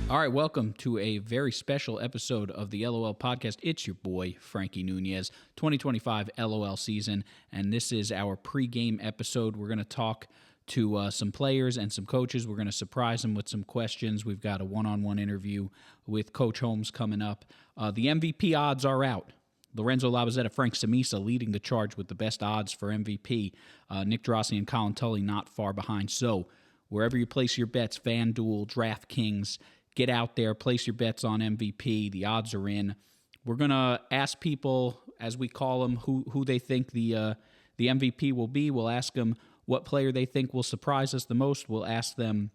All right, welcome to a very special episode of the LOL podcast. It's your boy, Frankie Nunez, 2025 LOL season, and this is our pregame episode. We're going to talk to some players and some coaches. We're going to surprise them with some questions. We've got a one-on-one interview with Coach Holmes coming up. The MVP odds are out. Lorenzo Labazetta, Frank Samisa leading the charge with the best odds for MVP. Nick Drossi and Colin Tully not far behind. So wherever you place your bets, FanDuel, DraftKings, get out there, place your bets on MVP. The odds are in. We're going to ask people, as we call them, who they think the MVP will be. We'll ask them what player they think will surprise us the most. We'll ask them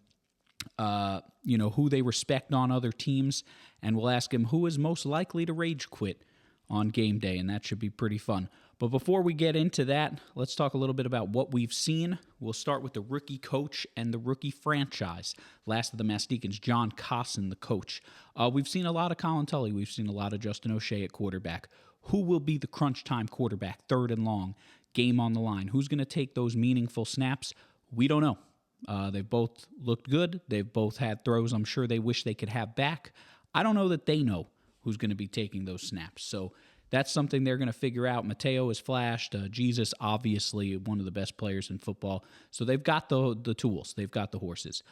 who they respect on other teams, and we'll ask them who is most likely to rage quit on game day, and that should be pretty fun. But before we get into that, let's talk a little bit about what we've seen. We'll start with the rookie coach and the rookie franchise. Last of the Masticans, John Cosson, the coach. We've seen a lot of Colin Tully. We've seen a lot of Justin O'Shea at quarterback. Who will be the crunch time quarterback, third and long, game on the line? Who's going to take those meaningful snaps? We don't know. They've both looked good. They've both had throws I'm sure they wish they could have back. I don't know that they know who's going to be taking those snaps. So that's something they're going to figure out. Mateo has flashed. Jesus, obviously, one of the best players in football. So they've got the tools. They've got the horses.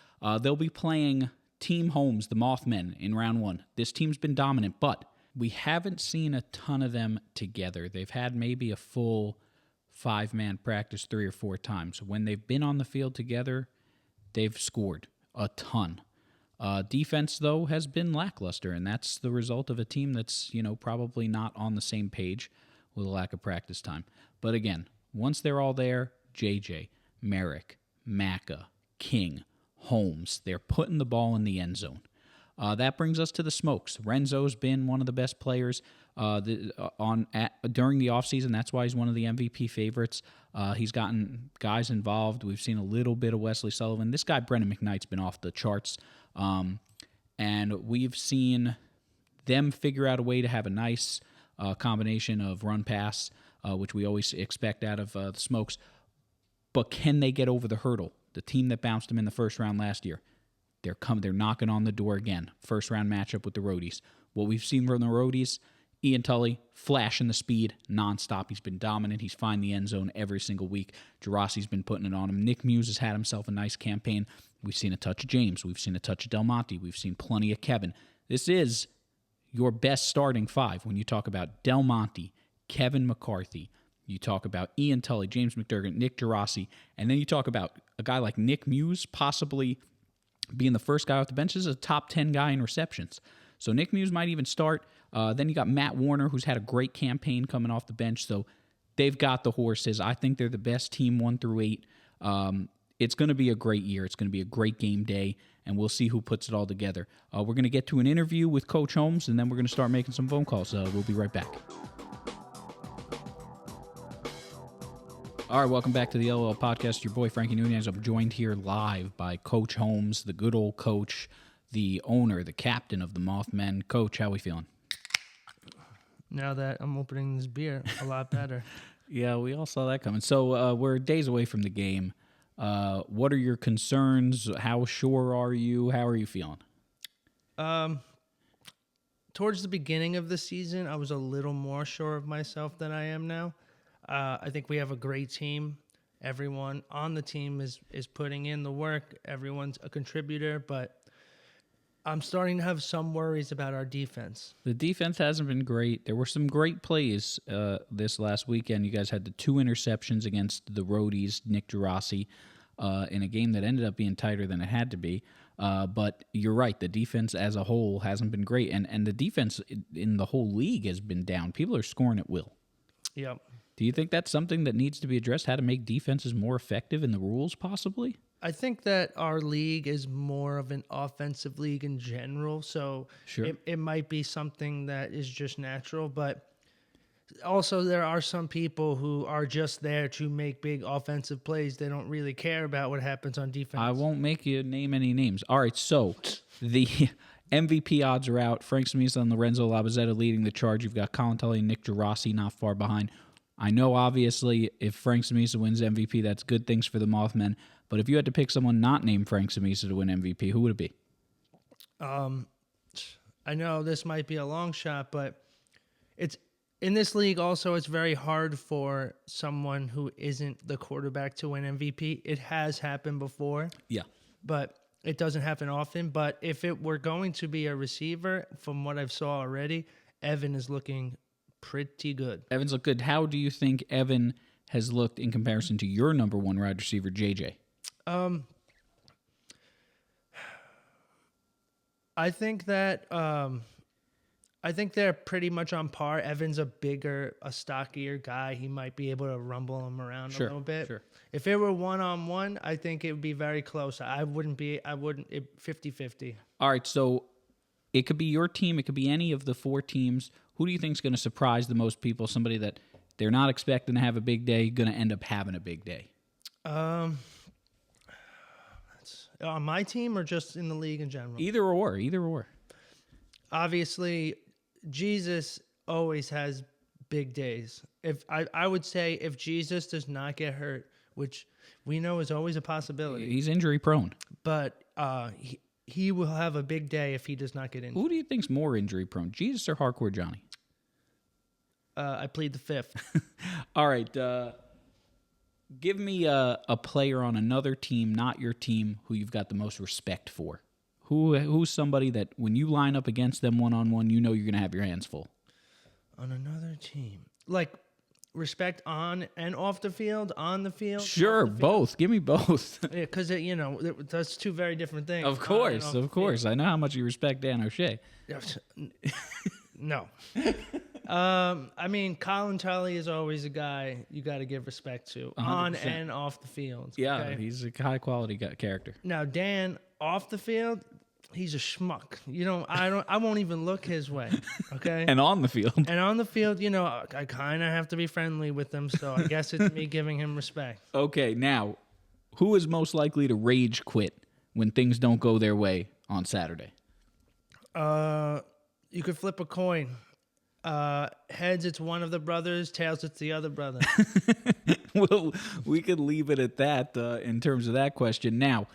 They'll be playing Team Holmes, the Mothmen, in round one. This team's been dominant, but we haven't seen a ton of them together. They've had maybe a full 5-man practice 3 or 4 times. When they've been on the field together, they've scored a ton. Defense, though, has been lackluster, and that's the result of a team that's, probably not on the same page with a lack of practice time. But again, once they're all there, JJ, Merrick, Macca, King, Holmes, they're putting the ball in the end zone. That brings us to the Smokes. Renzo's been one of the best players during the offseason. That's why he's one of the MVP favorites. He's gotten guys involved. We've seen a little bit of Wesley Sullivan. This guy, Brendan McKnight's been off the charts. And we've seen them figure out a way to have a nice combination of run-pass, which we always expect out of the Smokes. But can they get over the hurdle? The team that bounced them in the first round last year, they're knocking on the door again. First-round matchup with the Roadies. What we've seen from the Roadies, Ian Tully, flashing the speed nonstop. He's been dominant. He's finding the end zone every single week. Jurassi's been putting it on him. Nick Muse has had himself a nice campaign. We've seen a touch of James. We've seen a touch of Del Monte. We've seen plenty of Kevin. This is your best starting 5 when you talk about Del Monte, Kevin McCarthy. You talk about Ian Tully, James McDermott, Nick Jurasi, and then you talk about a guy like Nick Muse possibly being the first guy off the bench. This is a top 10 guy in receptions. So Nick Muse might even start. Then you got Matt Warner, who's had a great campaign coming off the bench. So they've got the horses. I think they're the best team 1 through 8. It's going to be a great year. It's going to be a great game day, and we'll see who puts it all together. We're going to get to an interview with Coach Holmes, and then we're going to start making some phone calls. We'll be right back. All right, welcome back to the LOL podcast. Your boy, Frankie Nunez. I'm joined here live by Coach Holmes, the good old coach, the owner, the captain of the Mothmen. Coach, how we feeling? Now that I'm opening this beer, a lot better. Yeah, we all saw that coming. So we're days away from the game. What are your concerns? How sure are you? How are you feeling? Towards the beginning of the season, I was a little more sure of myself than I am now. I think we have a great team. Everyone on the team is putting in the work. Everyone's a contributor, but I'm starting to have some worries about our defense. The defense hasn't been great. There were some great plays this last weekend. You guys had the 2 interceptions against the Roadies, Nick Jurasi, in a game that ended up being tighter than it had to be. But you're right. The defense as a whole hasn't been great. And the defense in the whole league has been down. People are scoring at will. Yep. Do you think that's something that needs to be addressed? How to make defenses more effective in the rules, possibly? I think that our league is more of an offensive league in general, so sure. It might be something that is just natural, but also there are some people who are just there to make big offensive plays. They don't really care about what happens on defense. I won't make you name any names. All right, so the MVP odds are out. Frank Samisa and Lorenzo Labazetta leading the charge. You've got Colin Tully and Nick Jurasi not far behind. I know, obviously, if Frank Samisa wins MVP, that's good things for the Mothmen. But if you had to pick someone not named Frank Samisa to win MVP, who would it be? I know this might be a long shot, but it's in this league also it's very hard for someone who isn't the quarterback to win MVP. It has happened before. Yeah. But it doesn't happen often. But if it were going to be a receiver, from what I've saw already, Evan is looking pretty good. Evan's looked good. How do you think Evan has looked in comparison to your number one wide receiver, JJ? I think that I think they're pretty much on par. Evan's a stockier guy. He might be able to rumble him around a little bit. Sure. If it were one-on-one, I think it would be very close. I wouldn't 50-50. All right, so it could be your team. It could be any of the four teams. Who do you think is going to surprise the most people? Somebody that they're not expecting to have a big day, going to end up having a big day? On my team or just in the league in general? Either or. Obviously, Jesus always has big days. If I would say if Jesus does not get hurt, which we know is always a possibility. He's injury prone. But he will have a big day if he does not get injured. Who do you think's more injury prone, Jesus or Hardcore Johnny? I plead the fifth. All right. Give me a player on another team, not your team, who you've got the most respect for. Who's somebody that when you line up against them one-on-one, you know you're going to have your hands full? On another team. Like, respect on and off the field, on the field? Sure, both. Give me both. Yeah, because, that's two very different things. Of course. I know how much you respect Dan O'Shea. No. I mean, Colin Tully is always a guy you got to give respect to, 100%. On and off the field. Yeah, okay? He's a high-quality character. Now, Dan, off the field, he's a schmuck. I won't even look his way. Okay. And on the field. I kind of have to be friendly with him, so I guess it's me giving him respect. Okay, now, who is most likely to rage quit when things don't go their way on Saturday? You could flip a coin. Heads, it's one of the brothers. Tails, it's the other brother. Well, we could leave it at that in terms of that question. Now,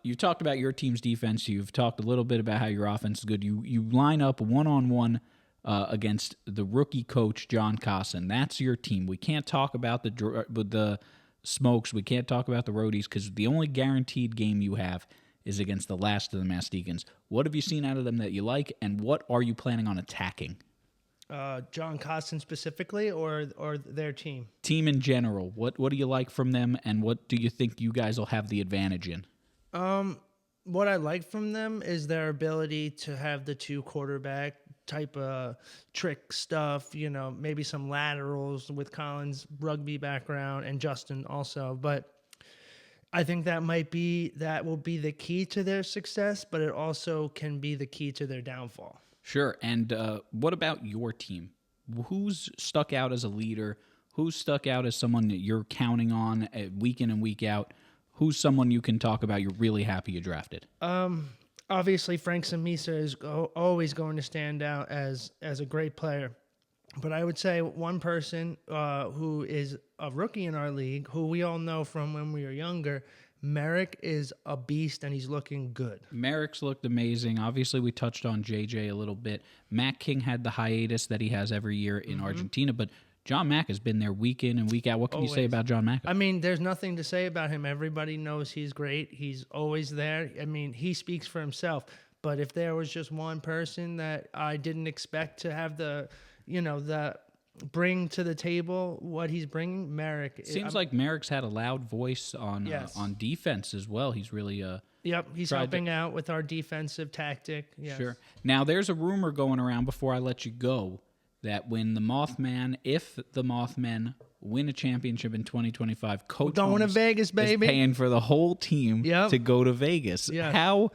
you've talked about your team's defense. You've talked a little bit about how your offense is good. You line up one-on-one against the rookie coach, John Cosson. That's your team. We can't talk about the Smokes. We can't talk about the Roadies because the only guaranteed game you have is against the last of the Masticans. What have you seen out of them that you like, and what are you planning on attacking? John Costin specifically, or their team? Team in general. What do you like from them, and what do you think you guys will have the advantage in? What I like from them is their ability to have the two quarterback type of trick stuff, maybe some laterals with Colin's rugby background and Justin also. But I think that will be the key to their success, but it also can be the key to their downfall. Sure. And what about your team? Who's stuck out as a leader? Who's stuck out as someone that you're counting on week in and week out? Who's someone you can talk about you're really happy you drafted? Obviously, Frank Samisa is always going to stand out as a great player. But I would say one person who is a rookie in our league, who we all know from when we were younger, Merrick is a beast, and he's looking good. Merrick's looked amazing. Obviously, we touched on JJ a little bit. Matt King had the hiatus that he has every year in Argentina, but John Mack has been there week in and week out. What can you say about John Mack? I mean, there's nothing to say about him. Everybody knows he's great. He's always there. I mean, he speaks for himself. But if there was just one person that I didn't expect to have the bring to the table what he's bringing, Merrick. Seems like Merrick's had a loud voice on defense as well. He's really Yep, he's helping out with our defensive tactic. Yes. Sure. Now, there's a rumor going around before I let you go that when if the Mothman win a championship in 2025, Coach going to Vegas, baby, is paying for the whole team to go to Vegas. Yes. How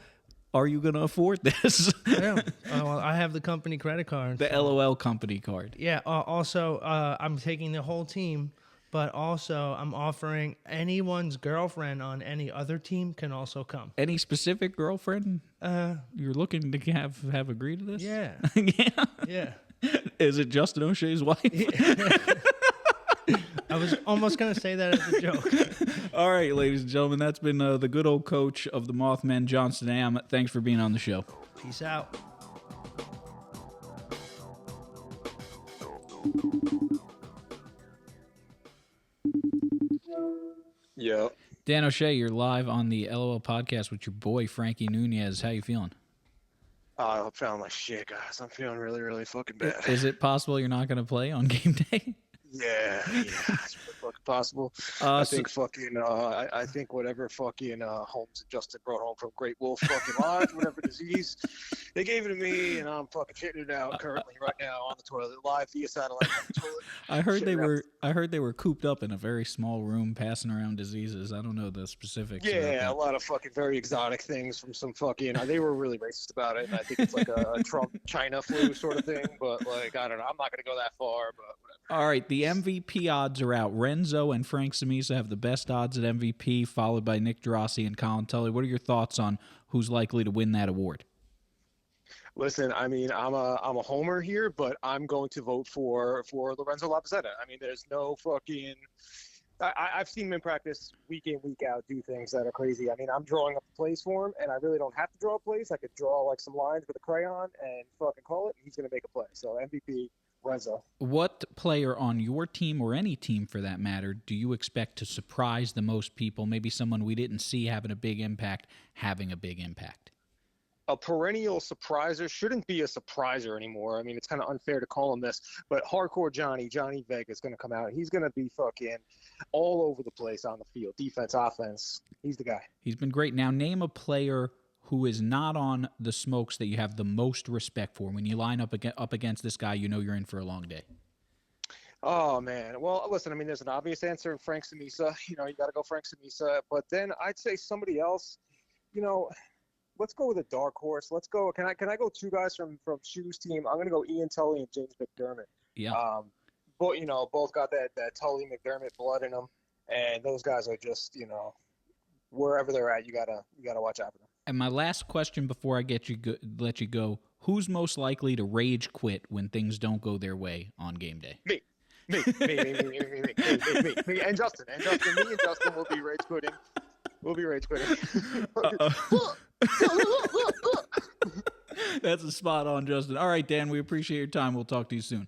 are you going to afford this? Well, I have the company credit card. The LOL company card. Yeah. Also, I'm taking the whole team, but also I'm offering anyone's girlfriend on any other team can also come. Any specific girlfriend you're looking to have agree to this? Yeah. Yeah. Yeah. Is it Justin O'Shea's wife? I was almost going to say that as a joke. All right, ladies and gentlemen, that's been the good old coach of the Mothmen, John Stanam. Thanks for being on the show. Peace out. Yeah. Dan O'Shea, you're live on the LOL podcast with your boy, Frankie Nunez. How you feeling? I'm feeling like shit, guys. I'm feeling really, really fucking bad. Is it possible you're not going to play on game day? Yeah, it's really fucking possible. I think I think whatever fucking Holmes and Justin brought home from Great Wolf fucking Lodge, whatever disease, they gave it to me, and I'm fucking shitting it out currently right now on the toilet, live via satellite on the toilet. I heard they were cooped up in a very small room, passing around diseases. I don't know the specifics. Yeah, a lot of fucking very exotic things from some fucking. They were really racist about it, and I think it's like a Trump China flu sort of thing. But like, I don't know. I'm not gonna go that far, but whatever. All right, the MVP odds are out. Renzo and Frank Samisa have the best odds at MVP, followed by Nick Gerasi and Colin Tully. What are your thoughts on who's likely to win that award? Listen, I mean, I'm a homer here, but I'm going to vote for Lorenzo Lapizetta. I mean, there's no fucking. I've seen him in practice week in, week out do things that are crazy. I mean, I'm drawing up a plays for him, and I really don't have to draw a plays. I could draw like some lines with a crayon and fucking call it. And he's going to make a play. So MVP. Renzo. What player on your team, or any team for that matter, do you expect to surprise the most people? Maybe someone we didn't see having a big impact. A perennial surpriser shouldn't be a surpriser anymore. I mean, it's kind of unfair to call him this, but hardcore Johnny Vega is going to come out. He's going to be fucking all over the place on the field. Defense, offense. He's the guy. He's been great. Now, name a player who is not on the smokes that you have the most respect for. When you line up against this guy, you know you're in for a long day. Oh, man. Well, listen, I mean, there's an obvious answer in Frank Samisa. You know, you got to go Frank Samisa. But then I'd say somebody else, you know, let's go with a dark horse. Let's go. Can I go two guys from Shoe's team? I'm going to go Ian Tully and James McDermott. Yeah. But, you know, both got that Tully McDermott blood in them. And those guys are just, you know, wherever they're at, you gotta watch out for them. And my last question before I let you go, who's most likely to rage quit when things don't go their way on game day? Me, and Justin. Me and Justin will be rage quitting. That's a spot on, Justin. All right, Dan, we appreciate your time. We'll talk to you soon.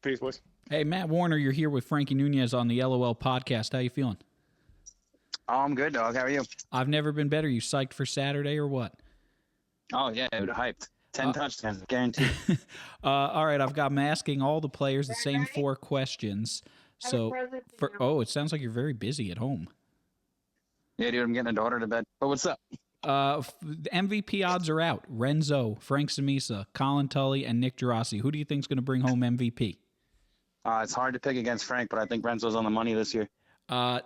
Peace, boys. Hey, Matt Warner, you're here with Frankie Nunez on the LOL podcast. How you feeling? Oh, I'm good, dog. How are you? I've never been better. You psyched for Saturday or what? Oh, yeah, dude, hyped. 10 touchdowns, guaranteed. All right, I'm asking all the players the same 4 questions. So, it sounds like you're very busy at home. Yeah, dude, I'm getting a daughter to bed. But what's up? The MVP odds are out. Renzo, Frank Samisa, Colin Tully, and Nick Gerasi. Who do you think is going to bring home MVP? It's hard to pick against Frank, but I think Renzo's on the money this year.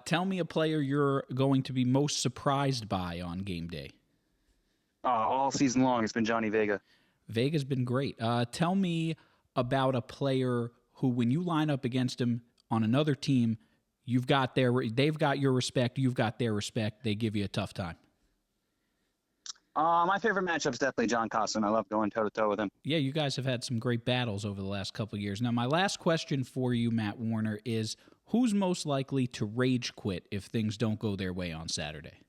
Tell me a player you're going to be most surprised by on game day. All season long, it's been Johnny Vega. Vega's been great. Tell me about a player who, when you line up against him on another team, they've got your respect, you've got their respect, they give you a tough time. My favorite matchup's definitely John Costin. I love going toe-to-toe with him. Yeah, you guys have had some great battles over the last couple of years. Now, my last question for you, Matt Warner, is who's most likely to rage quit if things don't go their way on Saturday?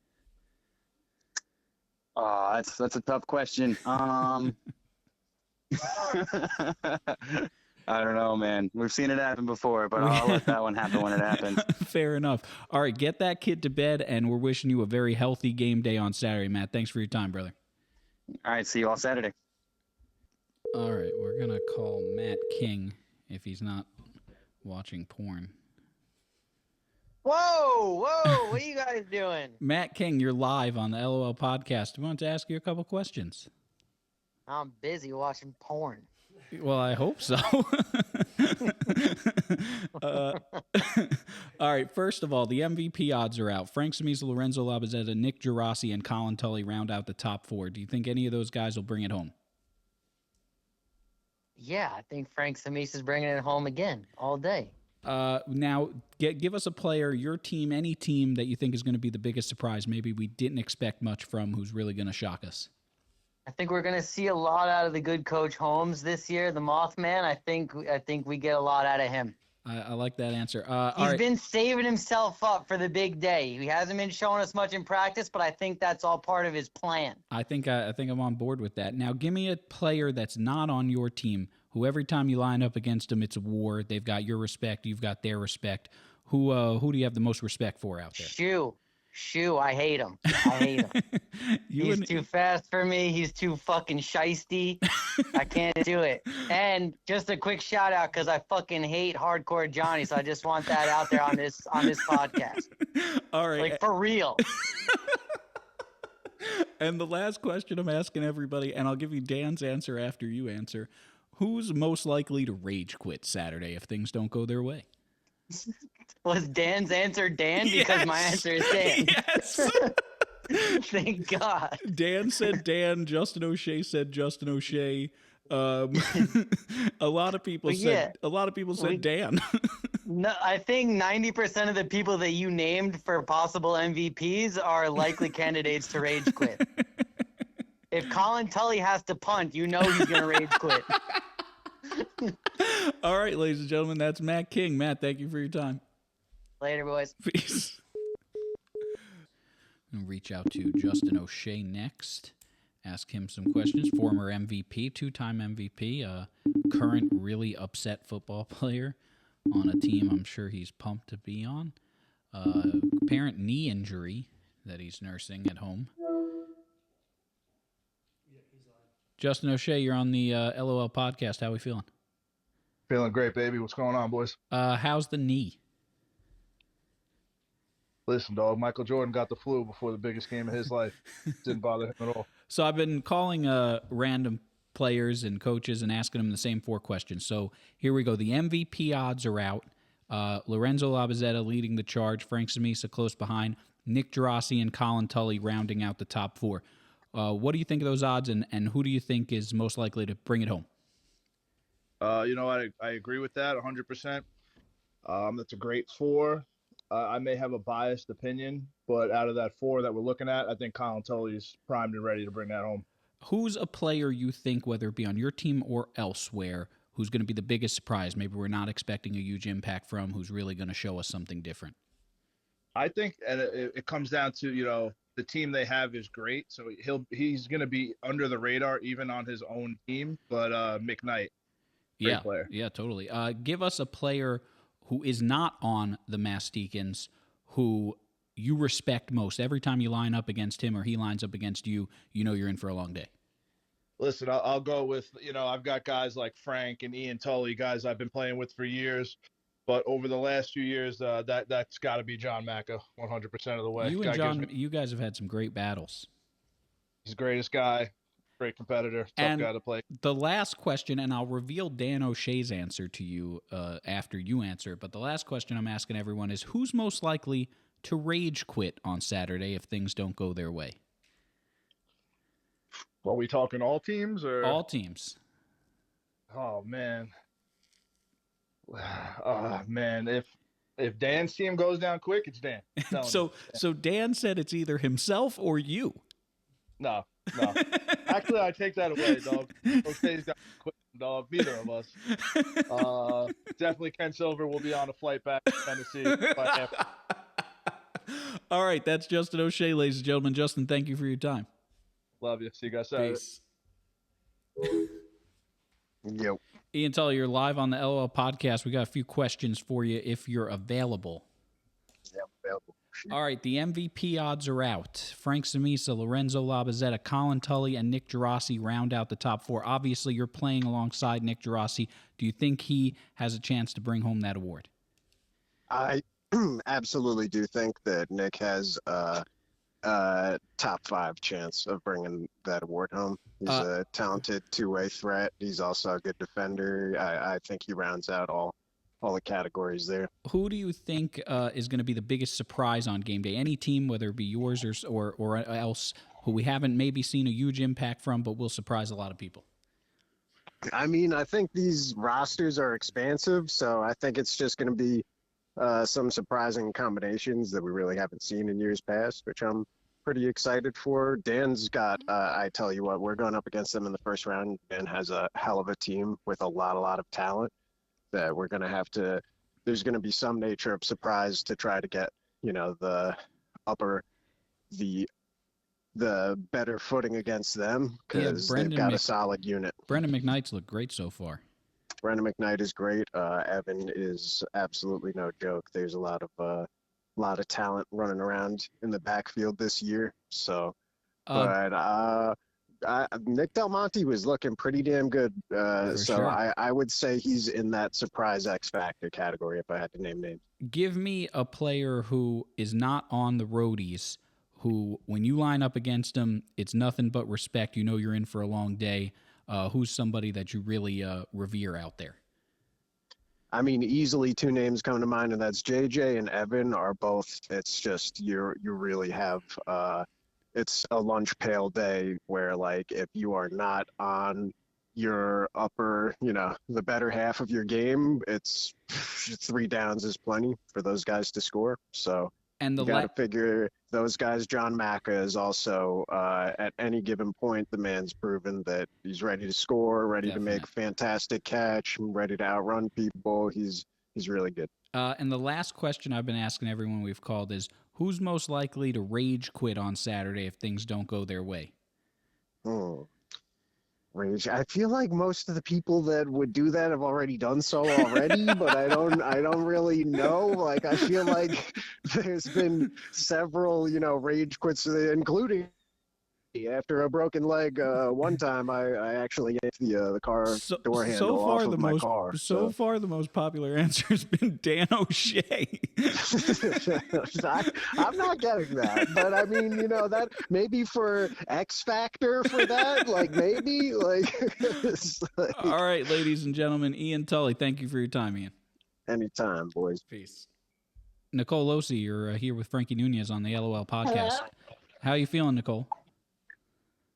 That's a tough question. I don't know, man. We've seen it happen before, but I'll let that one happen when it happens. Fair enough. All right, get that kid to bed, and we're wishing you a very healthy game day on Saturday, Matt. Thanks for your time, brother. All right, see you all Saturday. All right, we're going to call Matt King if he's not watching porn. Whoa, what are you guys doing? Matt King, you're live on the LOL podcast. We wanted to ask you a couple questions. I'm busy watching porn. Well, I hope so. All right, first of all, the MVP odds are out. Frank Samisa, Lorenzo Lapizetta, Nick Gerasi, and Colin Tully round out the top 4. Do you think any of those guys will bring it home? Yeah, I think Frank Samisa's bringing it home again all day. Now, give us a player, your team, any team that you think is going to be the biggest surprise, maybe we didn't expect much from, who's really going to shock us. I think we're going to see a lot out of the good coach Holmes this year, the Mothman. I think we get a lot out of him. I like that answer. All He's right. been saving himself up for the big day. He hasn't been showing us much in practice, but I think that's all part of his plan. I think I'm on board with that. Now, give me a player that's not on your team who every time you line up against them, it's a war. They've got your respect. You've got their respect. Who do you have the most respect for out there? Shoe, I hate him. I hate him. He's too fast for me. He's too fucking shisty. I can't do it. And just a quick shout out because I fucking hate Hardcore Johnny, so I just want that out there on this podcast. All right. Like, for real. And the last question I'm asking everybody, and I'll give you Dan's answer after you answer. Who's most likely to rage quit Saturday if things don't go their way? Was Dan's answer Dan? Because my answer is Dan. Yes. Thank God. Dan said Dan. Justin O'Shea said Justin O'Shea. A lot of people said Dan. No, I think 90% of the people that you named for possible MVPs are likely candidates to rage quit. If Colin Tully has to punt, you know he's going to rage quit. All right, ladies and gentlemen, that's Matt King. Matt, thank you for your time. Later, boys. Peace. I'm going to reach out to Justin O'Shea next. Ask him some questions. Former MVP, two-time MVP, current really upset football player on a team I'm sure he's pumped to be on. Apparent knee injury that he's nursing at home. Justin O'Shea, you're on the LOL podcast. How we feeling? Feeling great, baby. What's going on, boys? How's the knee? Listen, dog, Michael Jordan got the flu before the biggest game of his life. Didn't bother him at all. So I've been calling random players and coaches and asking them the same 4 questions. So here we go. The MVP odds are out. Lorenzo Labazetta leading the charge. Frank Samisa close behind. Nick Gerasi and Colin Tully rounding out the top 4. What do you think of those odds, and who do you think is most likely to bring it home? I agree with that 100%. That's a great 4. I may have a biased opinion, but out of that 4 that we're looking at, I think Colin Tully is primed and ready to bring that home. Who's a player you think, whether it be on your team or elsewhere, who's going to be the biggest surprise? Maybe we're not expecting a huge impact from, who's really going to show us something different? I think, and it comes down to, the team they have is great, so he's going to be under the radar even on his own team. But McKnight, great player. Yeah, totally. Give us a player who is not on the Masticans who you respect most. Every time you line up against him or he lines up against you, you know you're in for a long day. Listen, I'll go with, I've got guys like Frank and Ian Tully, guys I've been playing with for years. But over the last few years, that's got to be John Macca 100% of the way. You and John, you guys have had some great battles. He's the greatest guy, great competitor, tough guy to play. The last question, and I'll reveal Dan O'Shea's answer to you after you answer, but the last question I'm asking everyone is, who's most likely to rage quit on Saturday if things don't go their way? Are we talking all teams or all teams? Oh man. If Dan's team goes down quick, it's Dan. So Dan said it's either himself or you. No. Actually, I take that away, dog. O'Shea's got quick, dog. Neither of us. Definitely Ken Silver will be on a flight back to Tennessee. All right, that's Justin O'Shea, ladies and gentlemen. Justin, thank you for your time. Love you. See you guys Saturday. Peace. Yep. Ian Tully, you're live on the LOL podcast. We got a few questions for you if you're available. Yeah, available. All right, the MVP odds are out. Frank Samisa, Lorenzo Labazetta, Colin Tully, and Nick Gerasi round out the top 4. Obviously, you're playing alongside Nick Gerasi. Do you think he has a chance to bring home that award? I absolutely do think that Nick has a top 5 chance of bringing that award home. He's a talented two-way threat. He's also a good defender. I think he rounds out all the categories there. Who do you think is going to be the biggest surprise on game day? Any team, whether it be yours or else, who we haven't maybe seen a huge impact from, but will surprise a lot of people? I mean, I think these rosters are expansive, so I think it's just going to be some surprising combinations that we really haven't seen in years past, which I'm pretty excited for. Dan's got, I tell you what, we're going up against them in the first round. Dan has a hell of a team with a lot of talent that we're going to have to there's going to be some nature of surprise to try to get, the better footing against them, because they've got a solid unit. Brendan McKnight's looked great so far. Brendan McKnight is great. Evan is absolutely no joke. There's a lot of talent running around in the backfield this year. So, Nick Del Monte was looking pretty damn good. So sure. I would say he's in that surprise X Factor category if I had to name names. Give me a player who is not on the roadies, who, when you line up against him, it's nothing but respect. You know you're in for a long day. Who's somebody that you really revere out there? I mean, easily two names come to mind, and that's JJ and Evan are both. It's just you really have. It's a lunch pail day where, like, if you are not on your upper, the better half of your game, it's 3 downs is plenty for those guys to score. So. And you got to figure those guys. John Macca is also, at any given point, the man's proven that he's ready to score, ready to make a fantastic catch, ready to outrun people. He's really good. And the last question I've been asking everyone we've called is, who's most likely to rage quit on Saturday if things don't go their way? Rage. I feel like most of the people that would do that have already done so already, but I don't really know. Like, I feel like there's been several, rage quits, including after a broken leg. One time I actually hit the car door handle off of my car. So far, the most popular answer has been Dan O'Shea. I'm not getting that, but I mean, that maybe for X Factor for that, like maybe like. All right, ladies and gentlemen, Ian Tully, thank you for your time, Ian. Anytime, boys. Peace. Nicole Losi, you're here with Frankie Nunez on the LOL podcast. Hello. How are you feeling, Nicole?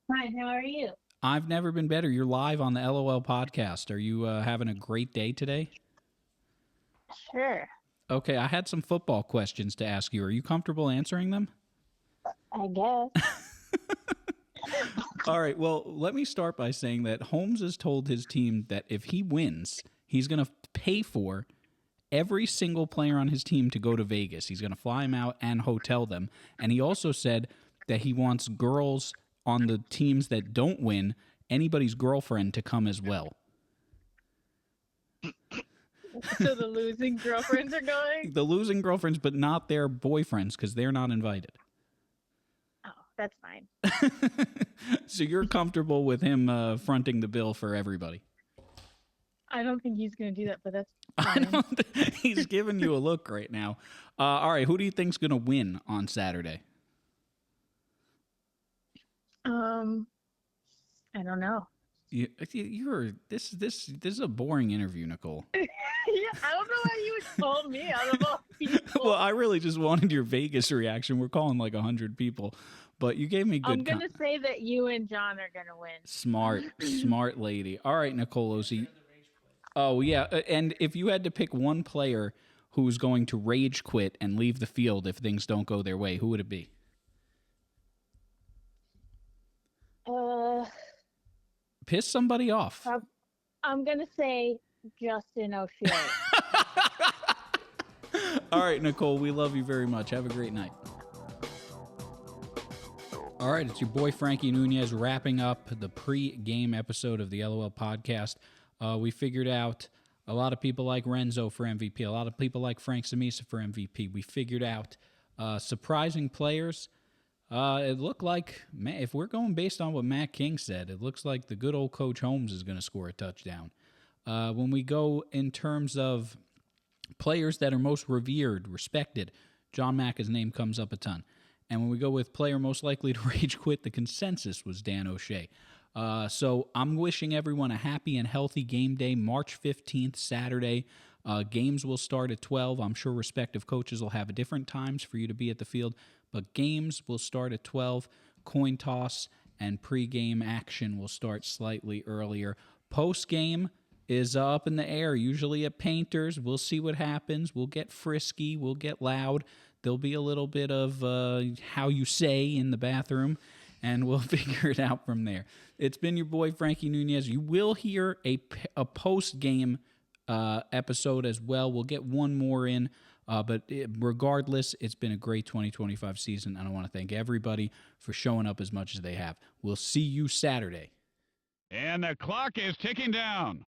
Fine, how are you? I've never been better. You're live on the LOL podcast. Are you having a great day today? Sure. Okay, I had some football questions to ask you. Are you comfortable answering them? I guess. All right, well, let me start by saying that Holmes has told his team that if he wins, he's going to pay for every single player on his team to go to Vegas. He's going to fly them out and hotel them. And he also said that he wants girls on the teams that don't win, anybody's girlfriend to come as well. So the losing girlfriends are going? The losing girlfriends, but not their boyfriends, because they're not invited. Oh, that's fine. So you're comfortable with him fronting the bill for everybody? I don't think he's going to do that, but that's fine. He's giving you a look right now. All right, who do you think's going to win on Saturday? I don't know. This is a boring interview, Nicole. Yeah, I don't know why you would call me out of all people. Well, I really just wanted your Vegas reaction. We're calling like 100 people, but you gave me good. I'm gonna say that you and John are gonna win. Smart lady. All right, Nicole Osi. Oh yeah, and if you had to pick one player who's going to rage quit and leave the field if things don't go their way, who would it be? Piss somebody off. I'm going to say Justin O'Shea. All right, Nicole, we love you very much. Have a great night. All right, it's your boy Frankie Nunez wrapping up the pre-game episode of the LOL podcast. We figured out a lot of people like Renzo for MVP. A lot of people like Frank Samisa for MVP. We figured out surprising players. It looked like, if we're going based on what Matt King said, it looks like the good old Coach Holmes is going to score a touchdown. When we go in terms of players that are most revered, respected, John Macca's name comes up a ton. And when we go with player most likely to rage quit, the consensus was Dan O'Shea. So I'm wishing everyone a happy and healthy game day, March 15th, Saturday. Games will start at 12. I'm sure respective coaches will have different times for you to be at the field, but games will start at 12. Coin toss and pregame action will start slightly earlier. Postgame is up in the air, usually at Painters. We'll see what happens. We'll get frisky. We'll get loud. There'll be a little bit of how you say in the bathroom, and we'll figure it out from there. It's been your boy, Frankie Nunez. You will hear a post-game episode as well. We'll get one more in. But regardless, it's been a great 2025 season, and I want to thank everybody for showing up as much as they have. We'll see you Saturday. And the clock is ticking down.